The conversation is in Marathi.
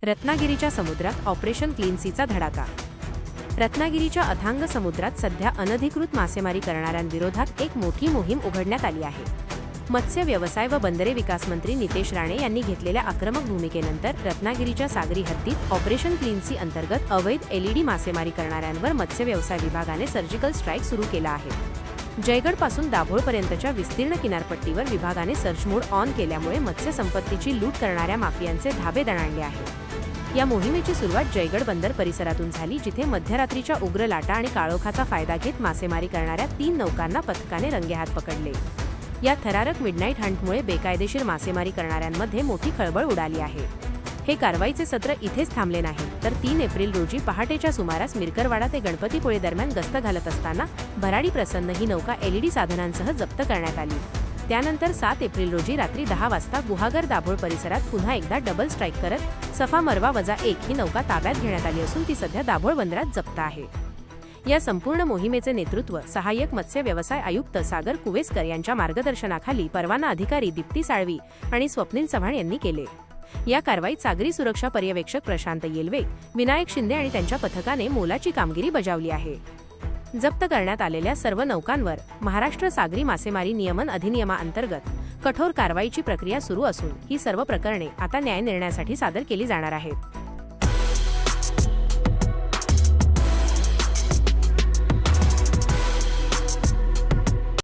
रत्नागिरीच्या समुद्रात ऑपरेशन क्लीन सीचा धडाका। रत्नागिरीच्या अथांग समुद्रात सध्या अनधिकृत मासेमारी करणाऱ्यांविरोधात एक मोठी मोहीम उघडण्यात आली आहे। मत्स्य व्यवसाय व बंदरे विकास मंत्री नितेश राणे यांनी घेतलेल्या आक्रमक भूमिकेनंतर रत्नागिरीच्या सागरी हद्दीत ऑपरेशन क्लीन सी अंतर्गत अवैध एलईडी मासेमारी करणाऱ्यांवर मत्स्य व्यवसाय विभागाने सर्जिकल स्ट्राईक सुरू केला आहे। जयगड पासून दाभोळपर्यंतच्या विस्तीर्ण किनारपट्टीवर विभागाने सर्च मोड ऑन केल्यामुळे मत्स्य संपत्तीची लूट करणाऱ्या माफियांचे धाबे दणाणले आहेत। या मोहिमेची सुरुवात जयगड बंदर परिसरातून झाली, जिथे मध्यरात्रीच्या उग्र लाटा आणि काळोखाचा फायदा घेत मासेमारी करणाऱ्या 3 नौकांना पथकाने रंगेहात पकडले। या थरारक मिडनाईट हंटमुळे बेकायदेशीर मासेमारी करणाऱ्यांमध्ये मोठी खळबळ उडाली आहे। हे कारवाईचे सत्र इथेच थांबले नाही, तर 3 एप्रिल रोजी पहाटेच्या सुमारास मिरकरवाडा ते गणपतीपुळे दरम्यान गस्त घालत असताना भराडी प्रसन्न ही नौका एलईडी साधनांसह जप्त करण्यात आली। त्यानंतर 7 एप्रिल रोजी रात्री 10 वाजता गुहागर दाभोळ परिसरात पुन्हा एकदा डबल स्ट्राईक करत सफा मरवा -1 ही नौका ताब्यात घेण्यात आली असून ती सध्या दाभोळ बंदरात जप्त आहे। या संपूर्ण मोहिमेचे नेतृत्व सहाय्यक मत्स्य व्यवसाय आयुक्त सागर कुवेसकर यांच्या मार्गदर्शनाखाली परवाना अधिकारी दीप्ती साळवी आणि स्वप्नील चव्हाण यांनी केले। या कारवाईत सागरी सुरक्षा पर्यवेक्षक प्रशांत येलवे, विनायक शिंदे आणि त्यांच्या पथकाने मोलाची कामगिरी बजावली आहे। जप्त करण्यात आलेल्या सर्व नौकांवर महाराष्ट्र सागरी मासेमारी नियमन अधिनियमाअंतर्गत कठोर कारवाईची प्रक्रिया सुरू असून ही सर्व प्रकरणे आता न्यायनिर्णयासाठी सादर केली जाणार आहेत।